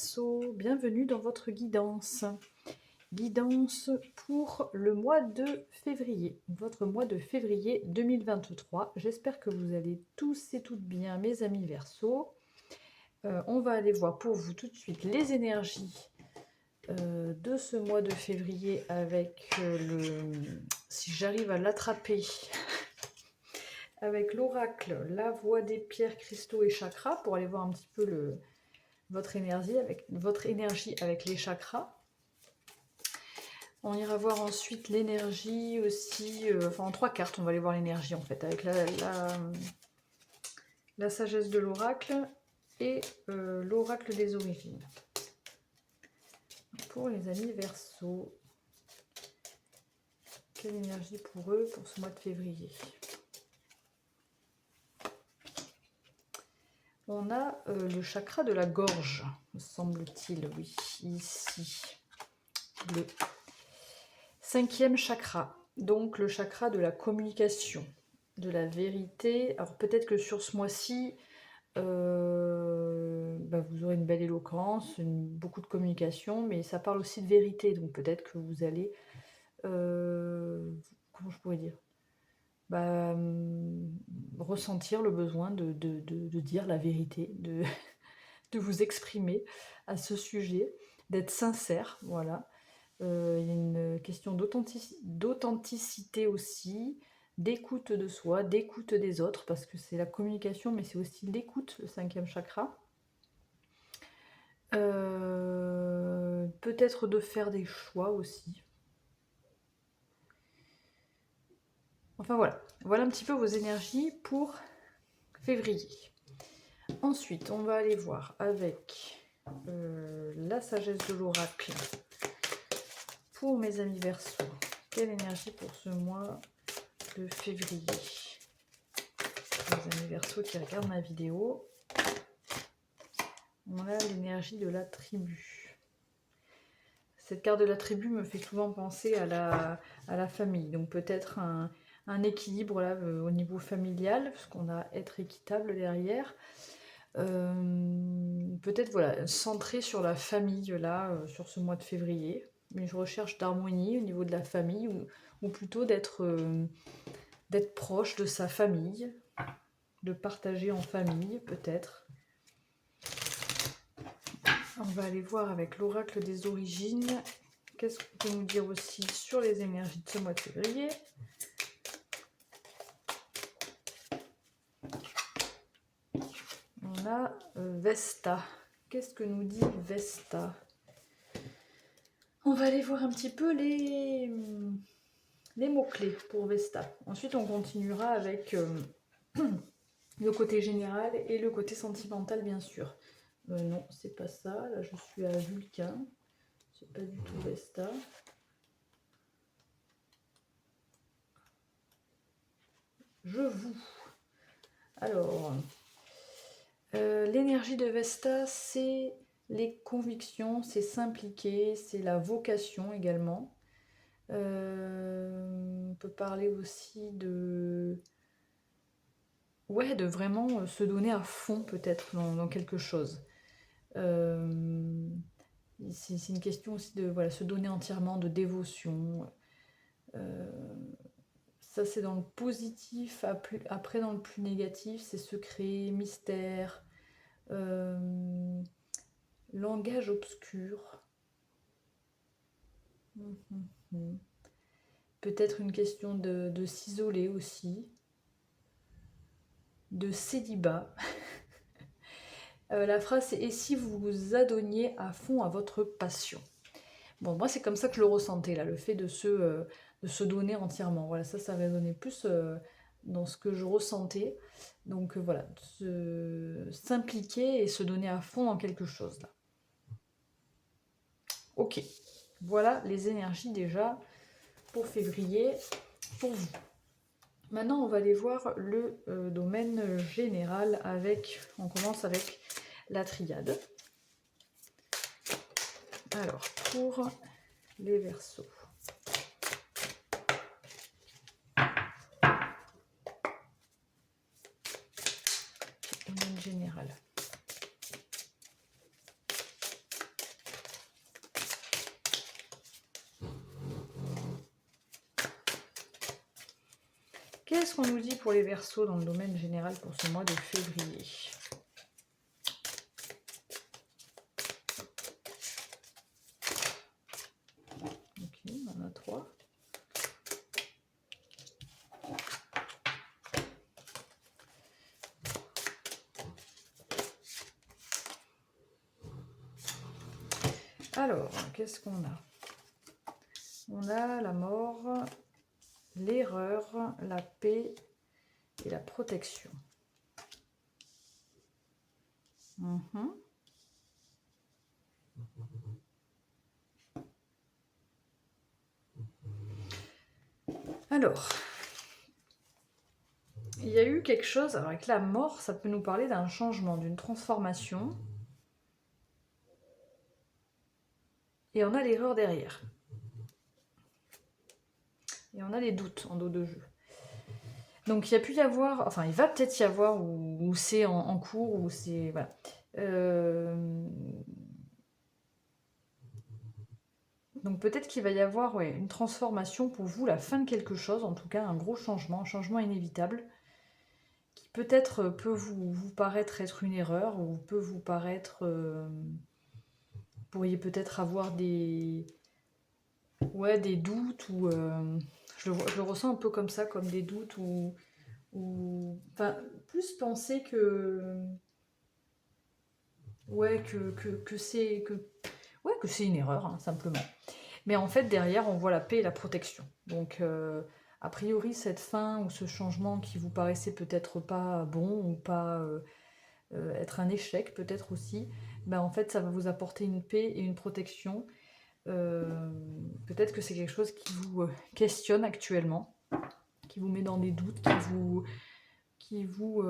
Verseau, bienvenue dans votre guidance. Guidance pour le mois de février, votre mois de février 2023. J'espère que vous allez tous et toutes bien, mes amis Verseau. On va aller voir pour vous tout de suite les énergies de ce mois de février avec si j'arrive à l'attraper, avec l'oracle, la voie des pierres, cristaux et chakras, pour aller voir un petit peu votre énergie avec les chakras. On ira voir ensuite l'énergie aussi, enfin en 3 cartes, on va aller voir l'énergie en fait, avec la sagesse de l'oracle et l'oracle des origines. Pour les amis Verseau, quelle énergie pour eux pour ce mois de février? On a le chakra de la gorge, me semble-t-il, oui, ici, bleu. 5e chakra, donc le chakra de la communication, de la vérité. Alors peut-être que sur ce mois-ci, vous aurez une belle éloquence, beaucoup de communication, mais ça parle aussi de vérité, donc peut-être que vous allez, comment je pourrais dire, ressentir le besoin de dire la vérité, de vous exprimer à ce sujet, d'être sincère, voilà. Il y a une question d'authenticité aussi, d'écoute de soi, d'écoute des autres, parce que c'est la communication, mais c'est aussi l'écoute, le 5e chakra. Peut-être de faire des choix aussi. Enfin voilà, voilà un petit peu vos énergies pour février. Ensuite, on va aller voir avec la sagesse de l'oracle pour mes amis Verseau. Quelle énergie pour ce mois de février? Les amis Verseau qui regardent ma vidéo, on a l'énergie de la tribu. Cette carte de la tribu me fait souvent penser à la famille, donc peut-être un équilibre là au niveau familial, parce qu'on a être équitable derrière. Peut-être voilà, centré sur la famille là, sur ce mois de février. Mais je recherche d'harmonie au niveau de la famille, ou plutôt d'être proche de sa famille, de partager en famille peut-être. On va aller voir avec l'oracle des origines. Qu'est-ce qu'on peut nous dire aussi sur les énergies de ce mois de février? On a Vesta. Qu'est-ce que nous dit Vesta? On va aller voir un petit peu les mots-clés pour Vesta. Ensuite, on continuera avec le côté général et le côté sentimental, bien sûr. Non, c'est pas ça. Là, je suis à Vulcain. C'est pas du tout Vesta. Je vous. Alors, l'énergie de Vesta, c'est les convictions, c'est s'impliquer, c'est la vocation également. On peut parler aussi de vraiment se donner à fond peut-être dans quelque chose. C'est une question aussi de se donner entièrement, de dévotion. Ça c'est dans le positif. Après dans le plus négatif, c'est secret, mystère, langage obscur. Peut-être une question de s'isoler aussi, de célibat. La phrase c'est « Et si vous vous adonniez à fond à votre passion ?» Bon, moi c'est comme ça que je le ressentais là, le fait de se donner entièrement. Voilà, ça résonnait plus dans ce que je ressentais. Donc voilà, s'impliquer et se donner à fond dans quelque chose là. Ok, voilà les énergies déjà pour février pour vous. Maintenant on va aller voir le domaine général on commence avec la triade. Alors pour les Verseaux. Domaine général. Qu'est-ce qu'on nous dit pour les Verseaux dans le domaine général pour ce mois de février? Ok, on en a 3. Alors, qu'est-ce qu'on a? On a la mort, l'erreur, la paix et la protection. Alors, il y a eu quelque chose, alors avec la mort, ça peut nous parler d'un changement, d'une transformation. Et on a l'erreur derrière. Et on a les doutes en dos de jeu. Donc il y a pu y avoir, enfin il va peut-être y avoir, ou c'est en cours, ou c'est... Voilà. Donc peut-être qu'il va y avoir une transformation pour vous, la fin de quelque chose, en tout cas un gros changement, un changement inévitable, qui peut-être peut vous paraître être une erreur, ou peut vous paraître... vous pourriez peut-être avoir des doutes, ou... je le ressens un peu comme ça, comme des doutes, ou enfin, plus penser que... Ouais, que c'est une erreur, hein, simplement. Mais en fait, derrière, on voit la paix et la protection. Donc, a priori, cette fin ou ce changement qui vous paraissait peut-être pas bon ou pas être un échec, peut-être aussi, ben, en fait, ça va vous apporter une paix et une protection. Peut-être que c'est quelque chose qui vous questionne actuellement, qui vous met dans des doutes, qui vous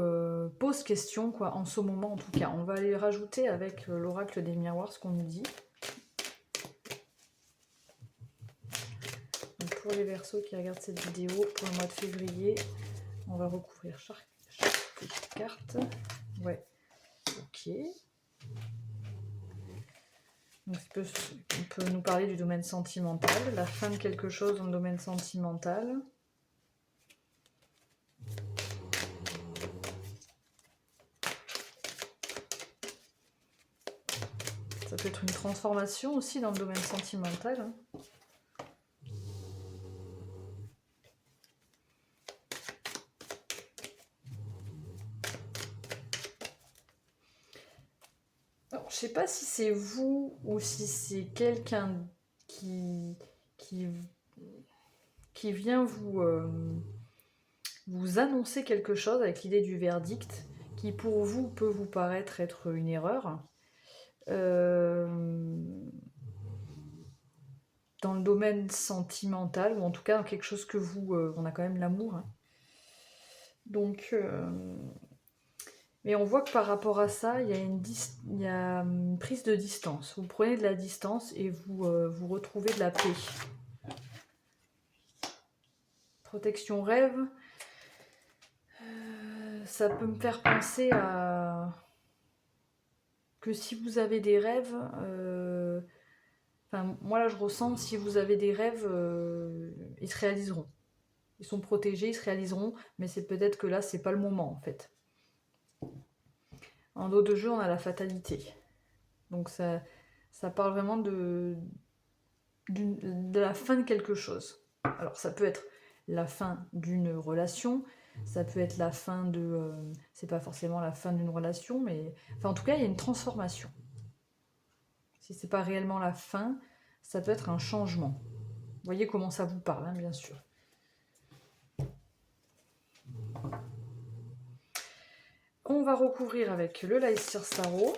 pose question, quoi, en ce moment en tout cas. On va aller rajouter avec l'oracle des miroirs ce qu'on nous dit. Donc pour les Verseaux qui regardent cette vidéo pour le mois de février, on va recouvrir chaque carte. Ouais, ok. Donc on peut nous parler du domaine sentimental, la fin de quelque chose dans le domaine sentimental. Ça peut être une transformation aussi dans le domaine sentimental. Hein. Alors, je ne sais pas si c'est vous ou si c'est quelqu'un qui vient vous annoncer quelque chose avec l'idée du verdict, qui pour vous peut vous paraître être une erreur. Dans le domaine sentimental, ou en tout cas dans quelque chose que vous... on a quand même l'amour. Hein. Donc... mais on voit que par rapport à ça, il y a une prise de distance. Vous prenez de la distance et vous retrouvez de la paix. Protection rêve. Ça peut me faire penser à... que si vous avez des rêves... Enfin, moi là je ressens, si vous avez des rêves, ils se réaliseront. Ils sont protégés, ils se réaliseront, mais c'est peut-être que là, c'est pas le moment en fait. En dos de jeu, on a la fatalité. Donc ça parle vraiment de la fin de quelque chose. Alors ça peut être la fin d'une relation, ça peut être la fin de... c'est pas forcément la fin d'une relation, mais... Enfin en tout cas, il y a une transformation. Si c'est pas réellement la fin, ça peut être un changement. Vous voyez comment ça vous parle, hein, bien sûr. On va recouvrir avec le Laïsir Starro.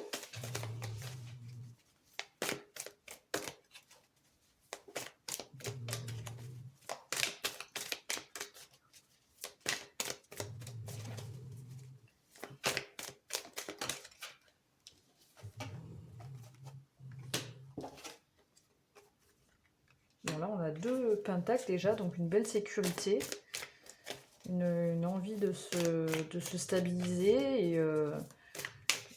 Bon, là, on a 2 pentacles déjà, donc une belle sécurité. Une envie de se stabiliser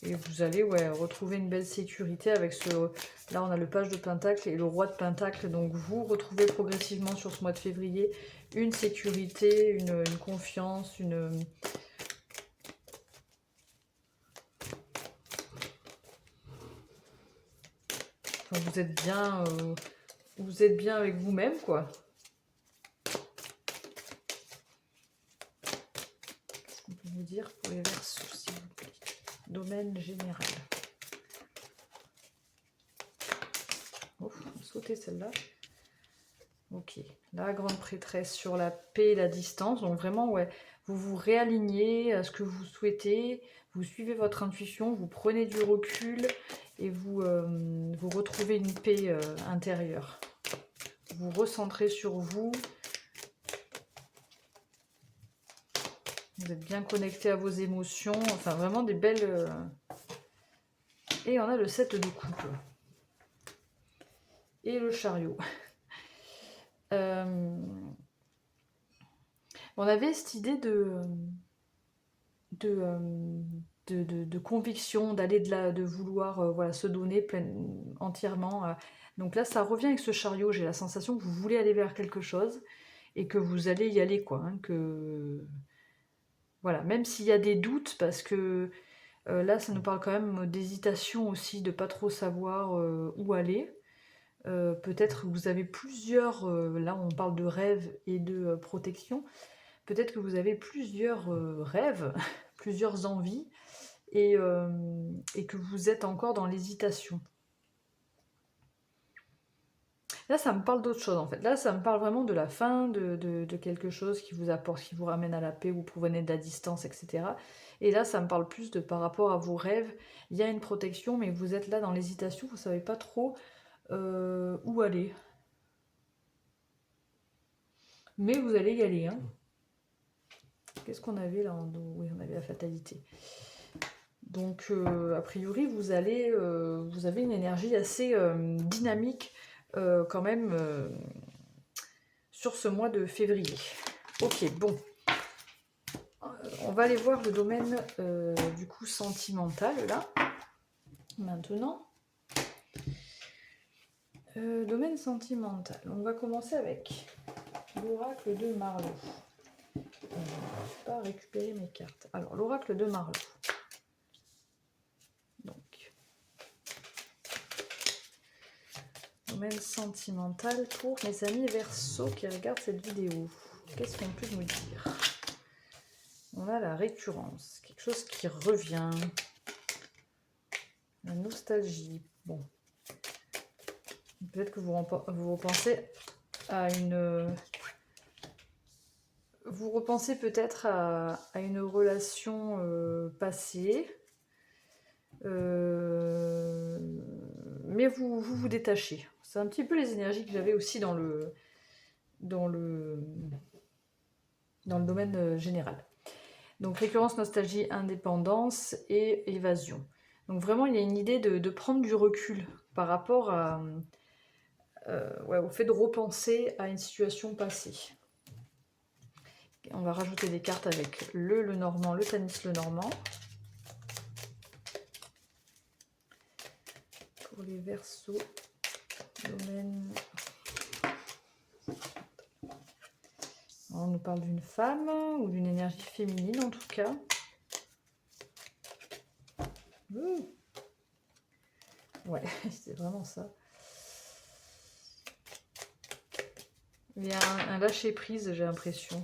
et Et vous allez retrouver une belle sécurité avec ce... Là, on a le page de Pentacle et le roi de Pentacle. Donc, vous retrouvez progressivement sur ce mois de février une sécurité, une confiance, une... Enfin, vous êtes bien avec vous-même, quoi. Qu'est-ce qu'on peut vous dire pour les Verseaux, s'il vous plaît? Domaine général. Oh, on va sauter celle-là. Ok, la grande prêtresse sur la paix et la distance. Donc vraiment, ouais, vous vous réalignez à ce que vous souhaitez, vous suivez votre intuition, vous prenez du recul et vous retrouvez une paix intérieure. Vous recentrez sur vous. Vous êtes bien connecté à vos émotions. Enfin, vraiment des belles... Et on a le 7 de coupe. Et le chariot. On avait cette idée de conviction, d'aller de vouloir voilà, se donner entièrement. Donc là, ça revient avec ce chariot. J'ai la sensation que vous voulez aller vers quelque chose et que vous allez y aller, quoi. Hein, voilà, même s'il y a des doutes, parce que là, ça nous parle quand même d'hésitation aussi, de pas trop savoir où aller. Peut-être que vous avez plusieurs... là, on parle de rêve et de protection. Peut-être que vous avez plusieurs rêves, plusieurs envies, et que vous êtes encore dans l'hésitation. Là, ça me parle d'autre chose, en fait. Là, ça me parle vraiment de la fin, de quelque chose qui vous apporte, qui vous ramène à la paix, vous provenez de la distance, etc. Et là, ça me parle plus de par rapport à vos rêves. Il y a une protection, mais vous êtes là dans l'hésitation, vous ne savez pas trop où aller. Mais vous allez y aller, hein. Qu'est-ce qu'on avait là en dos? Oui, on avait la fatalité. Donc, a priori, vous avez une énergie assez dynamique quand même sur ce mois de février. Ok, bon. On va aller voir le domaine du coup sentimental là. Maintenant. Domaine sentimental. On va commencer avec l'oracle de Marlowe. Je ne pas récupérer mes cartes. Alors, l'oracle de Marlowe. Donc, domaine sentimental pour mes amis Verseaux qui regardent cette vidéo. Qu'est-ce qu'on peut nous dire? On a la récurrence, quelque chose qui revient. La nostalgie. Bon. Peut-être que vous repensez à une... Vous repensez peut-être à une relation passée. Mais vous détachez. C'est un petit peu les énergies que j'avais aussi dans le domaine général. Donc récurrence, nostalgie, indépendance et évasion. Donc vraiment, il y a une idée de prendre du recul par rapport au fait de repenser à une situation passée. On va rajouter des cartes avec le normand, le Tanis le normand. Pour les Verseaux, domaine... On nous parle d'une femme ou d'une énergie féminine en tout cas. Ouais, c'est vraiment ça. Il y a un lâcher prise, j'ai l'impression.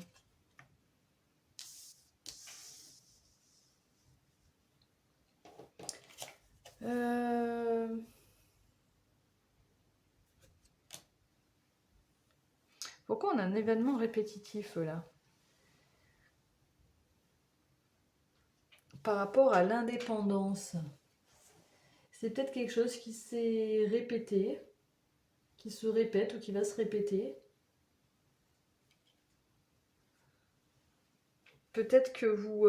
Pourquoi on a un événement répétitif là? Par rapport à l'indépendance. C'est peut-être quelque chose qui s'est répété, qui se répète ou qui va se répéter. Peut-être que vous...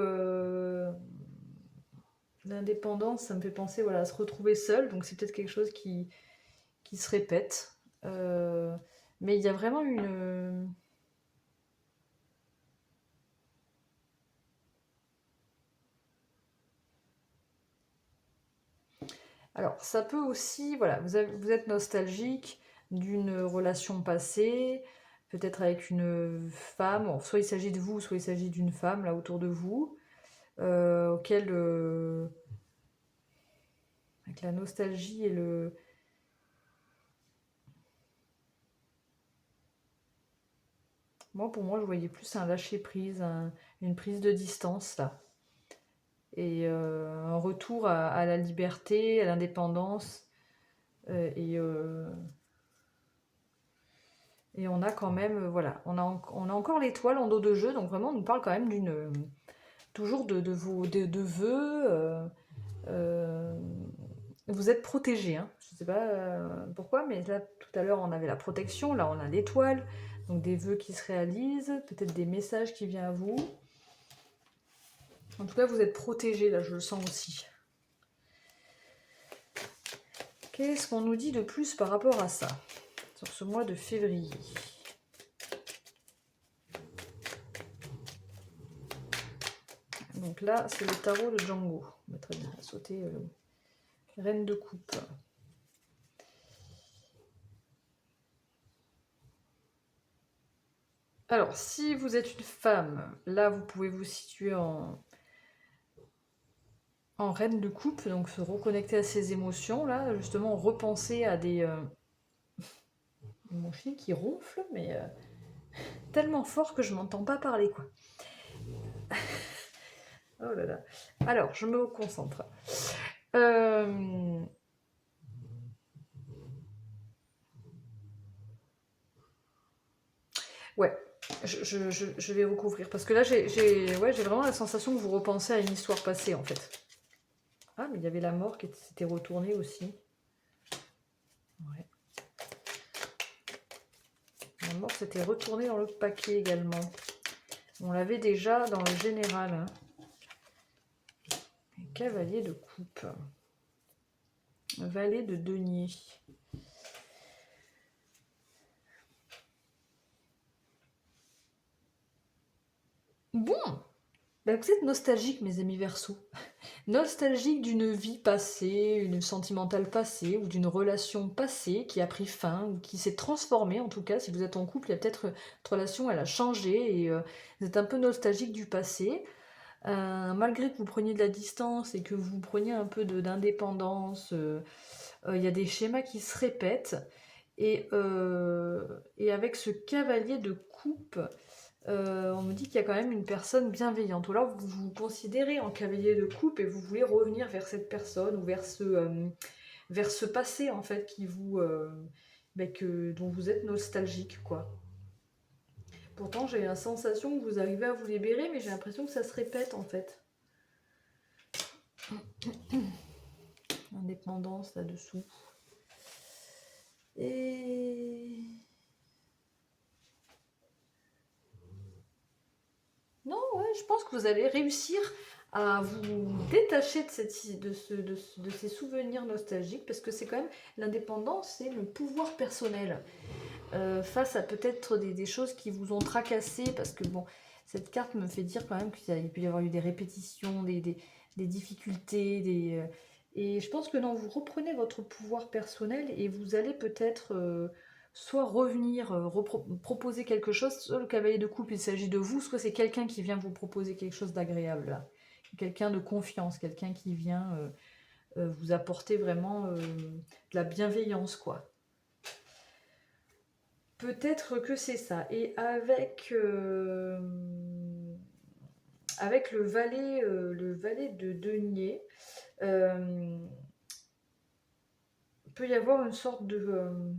L'indépendance, ça me fait penser voilà, à se retrouver seul, donc c'est peut-être quelque chose qui se répète. Mais il y a vraiment une... Alors, ça peut aussi, voilà, vous êtes nostalgique d'une relation passée, peut-être avec une femme, bon, soit il s'agit de vous, soit il s'agit d'une femme là autour de vous, auquel, avec la nostalgie et le... Moi, pour moi, je voyais plus un lâcher-prise, une prise de distance là. Et un retour à la liberté, à l'indépendance. Et et on a quand même, voilà, on a encore l'étoile en dos de jeu, donc vraiment on nous parle quand même d'une, toujours de vœux. Euh, vous êtes protégé, hein. Je ne sais pas pourquoi, mais là tout à l'heure on avait la protection, là on a l'étoile, donc des vœux qui se réalisent, peut-être des messages qui viennent à vous. En tout cas vous êtes protégé, là je le sens aussi. Qu'est-ce qu'on nous dit de plus par rapport à ça, sur ce mois de février? Donc là, c'est le tarot de Django. Très bien, sauter reine de coupe. Alors, si vous êtes une femme, là, vous pouvez vous situer en reine de coupe, donc se reconnecter à ses émotions, là, justement, repenser à des... Mon chien qui ronfle, mais tellement fort que je m'entends pas parler, quoi. Oh là là. Alors, je me concentre. Ouais, je vais recouvrir. Parce que là, j'ai vraiment la sensation que vous repensez à une histoire passée, en fait. Ah, mais il y avait la mort qui s'était retournée aussi. Ouais. La mort s'était retournée dans le paquet également. On l'avait déjà dans le général. Hein. Cavalier de coupe. Valet de denier. Bon, ben vous êtes nostalgique, mes amis Verseaux. Nostalgique d'une vie passée, une sentimentale passée, ou d'une relation passée qui a pris fin, ou qui s'est transformée en tout cas. Si vous êtes en couple, il y a peut-être votre relation, elle a changé, et vous êtes un peu nostalgique du passé. Malgré que vous preniez de la distance et que vous preniez un peu d'indépendance, il y a des schémas qui se répètent. Et avec ce cavalier de coupe, on me dit qu'il y a quand même une personne bienveillante. Ou alors vous vous considérez en cavalier de coupe et vous voulez revenir vers cette personne ou vers ce passé en fait qui vous, dont vous êtes nostalgique, quoi. Pourtant j'ai la sensation que vous arrivez à vous libérer, mais j'ai l'impression que ça se répète en fait. Indépendance là-dessous. Et... Non, ouais, je pense que vous allez réussir à vous détacher de ces souvenirs nostalgiques, parce que c'est quand même l'indépendance, c'est le pouvoir personnel. Face à peut-être des choses qui vous ont tracassé, parce que bon, cette carte me fait dire quand même qu'il peut y avoir eu des répétitions, des difficultés, et je pense que non, vous reprenez votre pouvoir personnel et vous allez peut-être soit revenir, proposer quelque chose, soit le cavalier de coupe, il s'agit de vous, soit c'est quelqu'un qui vient vous proposer quelque chose d'agréable, là. Quelqu'un de confiance, quelqu'un qui vient vous apporter vraiment de la bienveillance, quoi. Peut-être que c'est ça. Et avec le valet de denier, peut y avoir une sorte de...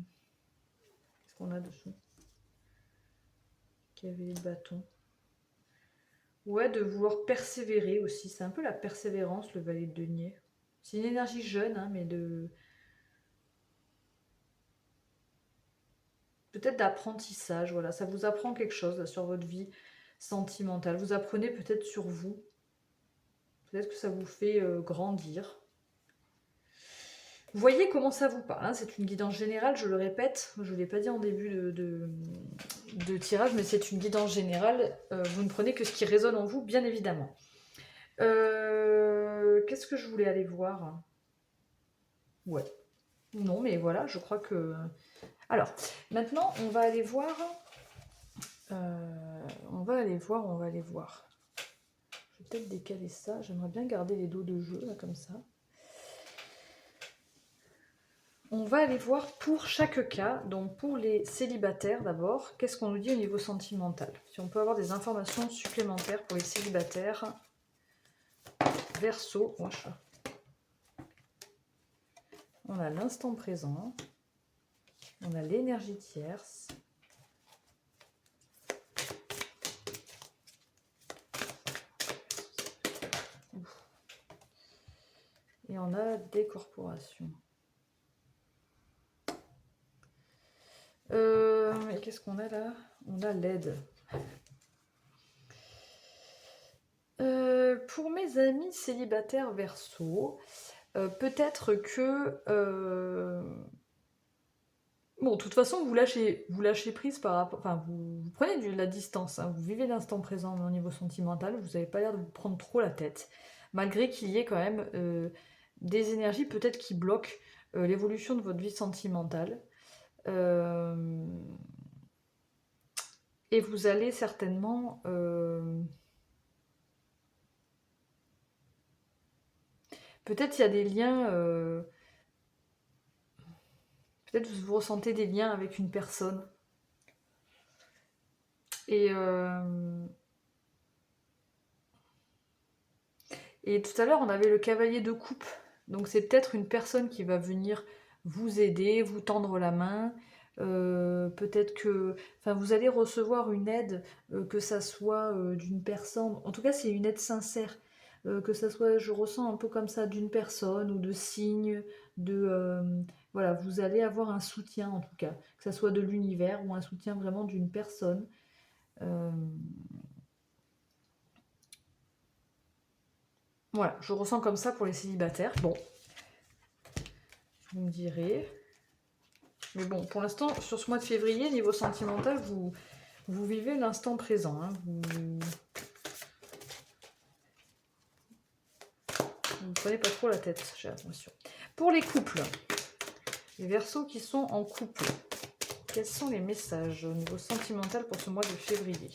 qu'est-ce qu'on a dessous? Cavalier de bâton. Ouais, de vouloir persévérer aussi. C'est un peu la persévérance, le valet de denier. C'est une énergie jeune, hein, mais de... peut-être d'apprentissage, voilà. Ça vous apprend quelque chose là, sur votre vie sentimentale. Vous apprenez peut-être sur vous. Peut-être que ça vous fait grandir. Vous voyez comment ça vous parle, hein. C'est une guidance générale, je le répète, je ne l'ai pas dit en début de tirage, mais c'est une guidance générale. Vous ne prenez que ce qui résonne en vous, bien évidemment. Qu'est-ce que je voulais aller voir? Ouais. Non, mais voilà, je crois que... Alors, maintenant, on va aller voir... on va aller voir. Je vais peut-être décaler ça. J'aimerais bien garder les dos de jeu, là, comme ça. On va aller voir pour chaque cas, donc pour les célibataires d'abord, qu'est-ce qu'on nous dit au niveau sentimental. Si on peut avoir des informations supplémentaires pour les célibataires. Verseau, on a l'instant présent, on a l'énergie tierce, et on a décorporation. Et qu'est-ce qu'on a là? On a l'aide. Pour mes amis célibataires Verseau, peut-être que... Bon, de toute façon, vous lâchez prise par rapport... Enfin, vous prenez de la distance, hein, vous vivez l'instant présent au niveau sentimental, vous n'avez pas l'air de vous prendre trop la tête, malgré qu'il y ait quand même des énergies peut-être qui bloquent l'évolution de votre vie sentimentale. Et vous allez certainement... Peut-être il y a des liens... Peut-être vous ressentez des liens avec une personne. Et tout à l'heure, on avait le cavalier de coupe. Donc c'est peut-être une personne qui va venir vous aider, vous tendre la main. Peut-être que... Enfin, vous allez recevoir une aide, que ça soit d'une personne... En tout cas, c'est une aide sincère. Que ça soit, je ressens un peu comme ça, d'une personne ou de signes, de... voilà, vous allez avoir un soutien en tout cas. Que ça soit de l'univers ou un soutien vraiment d'une personne. Voilà, je ressens comme ça pour les célibataires. Bon, vous me direz. Mais bon, pour l'instant, sur ce mois de février, niveau sentimental, vous vivez l'instant présent. Hein. Vous ne prenez pas trop la tête, j'ai l'impression. Pour les couples, les Verseaux qui sont en couple, quels sont les messages au niveau sentimental pour ce mois de février?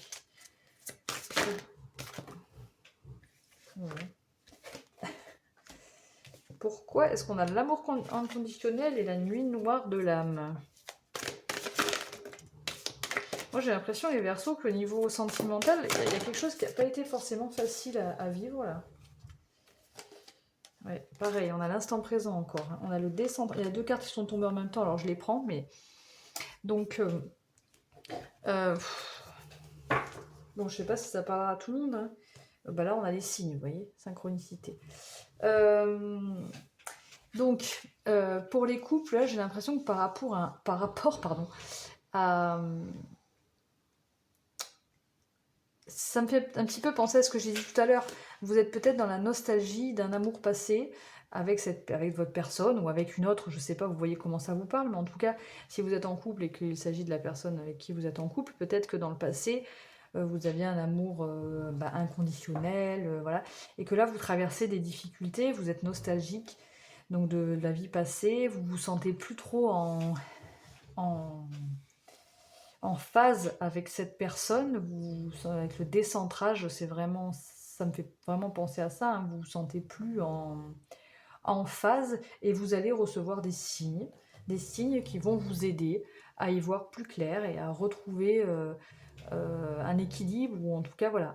Ouais. Pourquoi est-ce qu'on a l'amour inconditionnel et la nuit noire de l'âme? Moi j'ai l'impression, les Verseaux, que au niveau sentimental, il y a quelque chose qui n'a pas été forcément facile à vivre là. Ouais, pareil, on a l'instant présent encore. Hein. On a le descendre. Il y a deux cartes qui sont tombées en même temps, alors je les prends, mais... Donc, bon, je sais pas si ça parlera à tout le monde. Hein. Bah là, on a les signes, vous voyez, synchronicité. Donc, pour les couples, là, j'ai l'impression que par rapport à... Ça me fait un petit peu penser à ce que j'ai dit tout à l'heure. Vous êtes peut-être dans la nostalgie d'un amour passé avec votre personne ou avec une autre, je ne sais pas, vous voyez comment ça vous parle, mais en tout cas, si vous êtes en couple et qu'il s'agit de la personne avec qui vous êtes en couple, peut-être que dans le passé, vous aviez un amour inconditionnel, voilà, et que là, vous traversez des difficultés, vous êtes nostalgique donc de la vie passée, vous vous sentez plus trop en phase avec cette personne, avec le décentrage, c'est vraiment, ça me fait vraiment penser à ça, hein, vous vous sentez plus en phase et vous allez recevoir des signes qui vont vous aider à y voir plus clair et à retrouver un équilibre ou en tout cas voilà,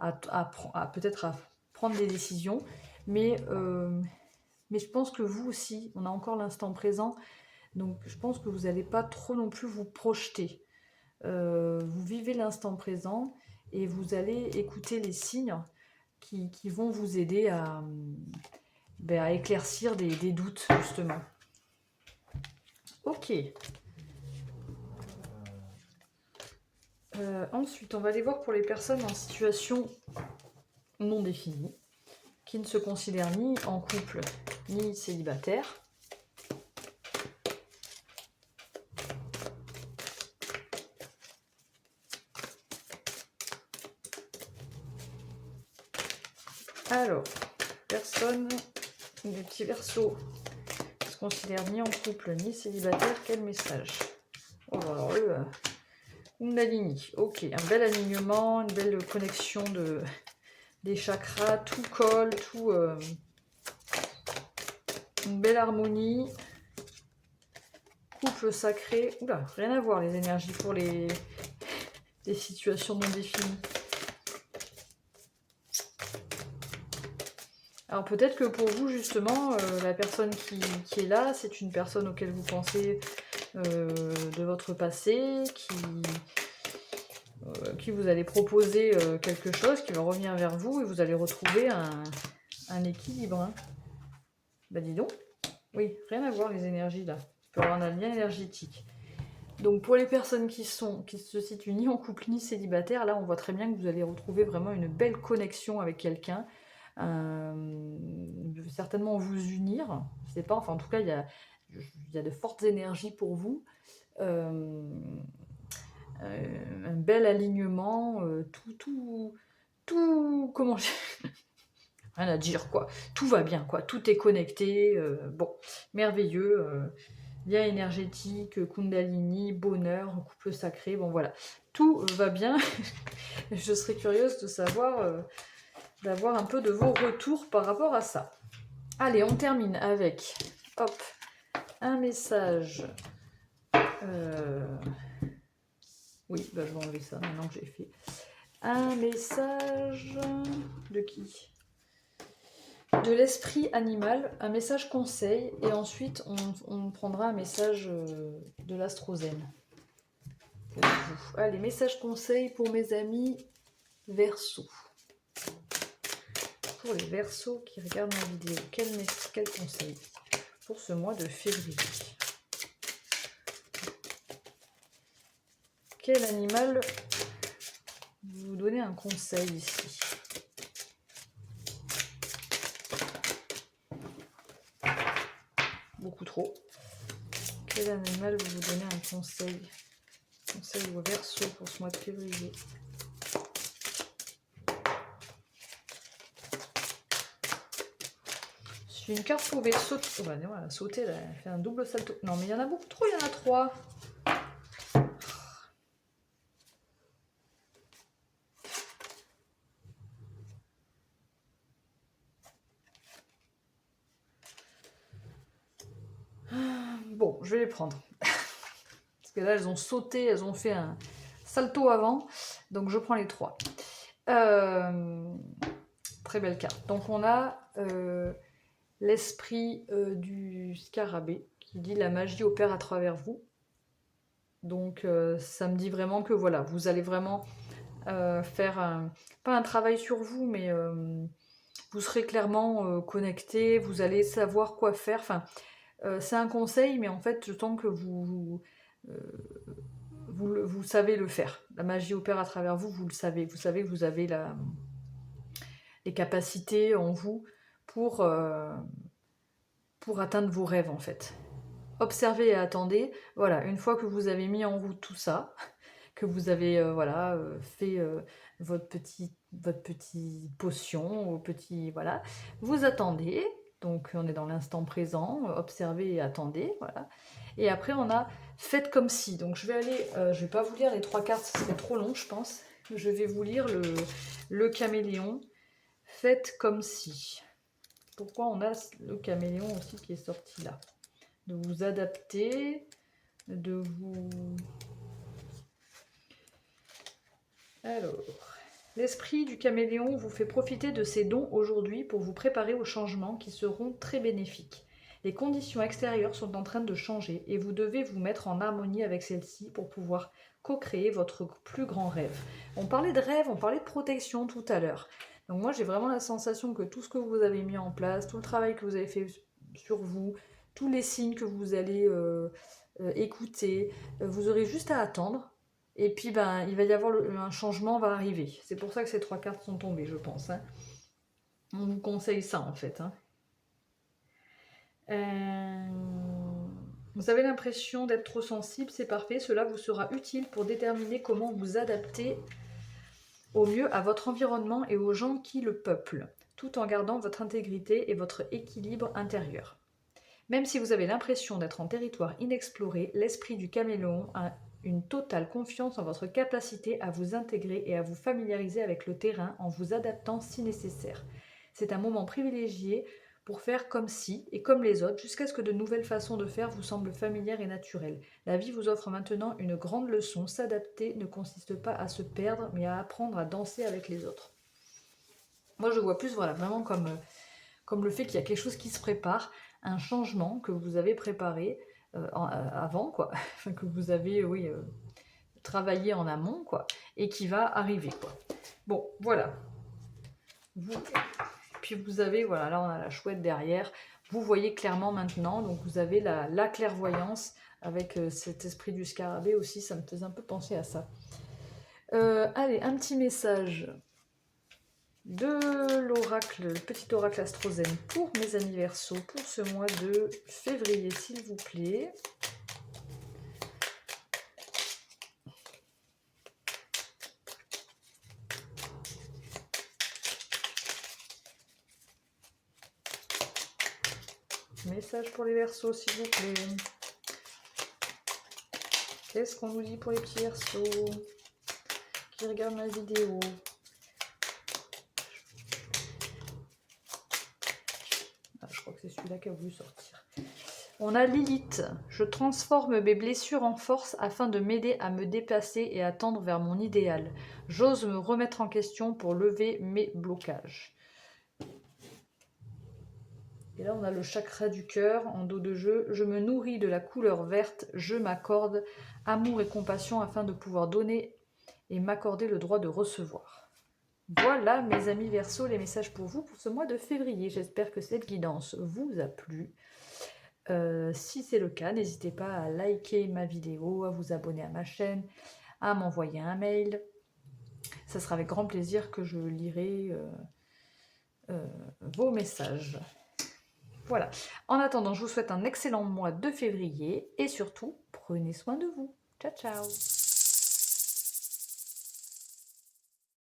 peut-être à prendre des décisions, mais je pense que vous aussi, on a encore l'instant présent, donc je pense que vous n'allez pas trop non plus vous projeter. Vous vivez l'instant présent et vous allez écouter les signes qui vont vous aider à éclaircir des doutes, justement. Ok. Ensuite, on va aller voir pour les personnes en situation non définie, qui ne se considèrent ni en couple, ni célibataire. Alors, personne, des petits Verseaux. considère ni en couple ni célibataire, quel message? Oh, alors le Kundalini, ok, un bel alignement, une belle connexion des chakras, tout colle, tout, une belle harmonie, couple sacré, oula, rien à voir les énergies pour les situations non définies. Alors peut-être que pour vous justement, la personne qui est là, c'est une personne auquel vous pensez de votre passé, qui vous allez proposer quelque chose, qui va revenir vers vous et vous allez retrouver un équilibre. Hein. Bah dis donc, oui, rien à voir les énergies là. Il peut y avoir un lien énergétique. Donc pour les personnes qui se situent ni en couple ni célibataire, là on voit très bien que vous allez retrouver vraiment une belle connexion avec quelqu'un. Certainement vous unir, je sais pas, enfin en tout cas il y a de fortes énergies pour vous. Un bel alignement, tout, comment rien à dire quoi, tout va bien quoi, tout est connecté, bon, merveilleux, lien énergétique, Kundalini, bonheur, couple sacré, bon voilà, tout va bien. Je serais curieuse de savoir, d'avoir un peu de vos retours par rapport à ça. Allez, on termine avec, hop, un message. Oui, bah, je vais enlever ça maintenant que j'ai fait. Un message de qui? De l'esprit animal, un message conseil, et ensuite on prendra un message de l'astrozen. Allez, message conseil pour mes amis Verseau. Pour les Verseaux qui regardent ma vidéo, quel conseil pour ce mois de février? Quel animal vous donnez un conseil ici? Beaucoup trop. Quel animal vous donnez un conseil? Conseil au Verseau pour ce mois de février. J'ai une carte pour Verseau. Oh bah non, elle a sauté, elle a fait un double salto. Non mais il y en a beaucoup trop, il y en a 3. Bon, je vais les prendre. Parce que là, elles ont sauté, elles ont fait un salto avant. Donc, je prends les 3. Très belle carte. Donc, on a l'esprit du scarabée qui dit « La magie opère à travers vous ». Donc, ça me dit vraiment que voilà, vous allez vraiment faire, pas un travail sur vous, mais vous serez clairement connecté, vous allez savoir quoi faire. Enfin, c'est un conseil, mais en fait, je sens que vous savez le faire. La magie opère à travers vous, vous le savez. Vous savez que vous avez les capacités en vous pour atteindre vos rêves, en fait. Observez et attendez. Voilà, une fois que vous avez mis en route tout ça, que vous avez fait votre petite potion, voilà, vous attendez. Donc on est dans l'instant présent, observez et attendez, voilà. Et après on a faites comme si. Donc je vais aller, je vais pas vous lire les 3 cartes, ce serait trop long je pense. Je vais vous lire le caméléon. Faites comme si. Pourquoi on a le caméléon aussi qui est sorti là? De vous adapter, de vous... Alors, l'esprit du caméléon vous fait profiter de ses dons aujourd'hui pour vous préparer aux changements qui seront très bénéfiques. Les conditions extérieures sont en train de changer et vous devez vous mettre en harmonie avec celles-ci pour pouvoir co-créer votre plus grand rêve. On parlait de rêve, on parlait de protection tout à l'heure. Donc moi j'ai vraiment la sensation que tout ce que vous avez mis en place, tout le travail que vous avez fait sur vous, tous les signes que vous allez écouter, vous aurez juste à attendre. Et puis, ben, il va y avoir un changement va arriver. C'est pour ça que ces 3 cartes sont tombées, je pense. Hein. On vous conseille ça, en fait. Hein. Vous avez l'impression d'être trop sensible, c'est parfait. Cela vous sera utile pour déterminer comment vous adapter au mieux à votre environnement et aux gens qui le peuplent, tout en gardant votre intégrité et votre équilibre intérieur. Même si vous avez l'impression d'être en territoire inexploré, l'esprit du caméléon a une totale confiance en votre capacité à vous intégrer et à vous familiariser avec le terrain en vous adaptant si nécessaire. C'est un moment privilégié pour faire comme si et comme les autres, jusqu'à ce que de nouvelles façons de faire vous semblent familières et naturelles. La vie vous offre maintenant une grande leçon. S'adapter ne consiste pas à se perdre, mais à apprendre à danser avec les autres. Moi, je vois plus, voilà, vraiment comme le fait qu'il y a quelque chose qui se prépare, un changement que vous avez préparé avant, quoi, enfin, que vous avez, oui, travaillé en amont, quoi, et qui va arriver, quoi. Bon, voilà. Puis vous avez, voilà, là on a la chouette derrière. Vous voyez clairement maintenant, donc vous avez la clairvoyance avec cet esprit du scarabée aussi, ça me faisait un peu penser à ça. Allez, un petit message de l'oracle, le petit oracle astrozène pour mes amis Verseaux pour ce mois de février, s'il vous plaît. Message pour les Verseaux, s'il vous plaît. Qu'est-ce qu'on nous dit pour les petits Verseaux qui regardent ma vidéo? Je crois que c'est celui-là qui a voulu sortir. On a Lilith. Je transforme mes blessures en force afin de m'aider à me dépasser et à tendre vers mon idéal. J'ose me remettre en question pour lever mes blocages. Et là, on a le chakra du cœur en dos de jeu. Je me nourris de la couleur verte. Je m'accorde amour et compassion afin de pouvoir donner et m'accorder le droit de recevoir. Voilà, mes amis Verseaux, les messages pour vous pour ce mois de février. J'espère que cette guidance vous a plu. Si c'est le cas, n'hésitez pas à liker ma vidéo, à vous abonner à ma chaîne, à m'envoyer un mail. Ça sera avec grand plaisir que je lirai vos messages. Voilà. En attendant, je vous souhaite un excellent mois de février et surtout, prenez soin de vous. Ciao, ciao!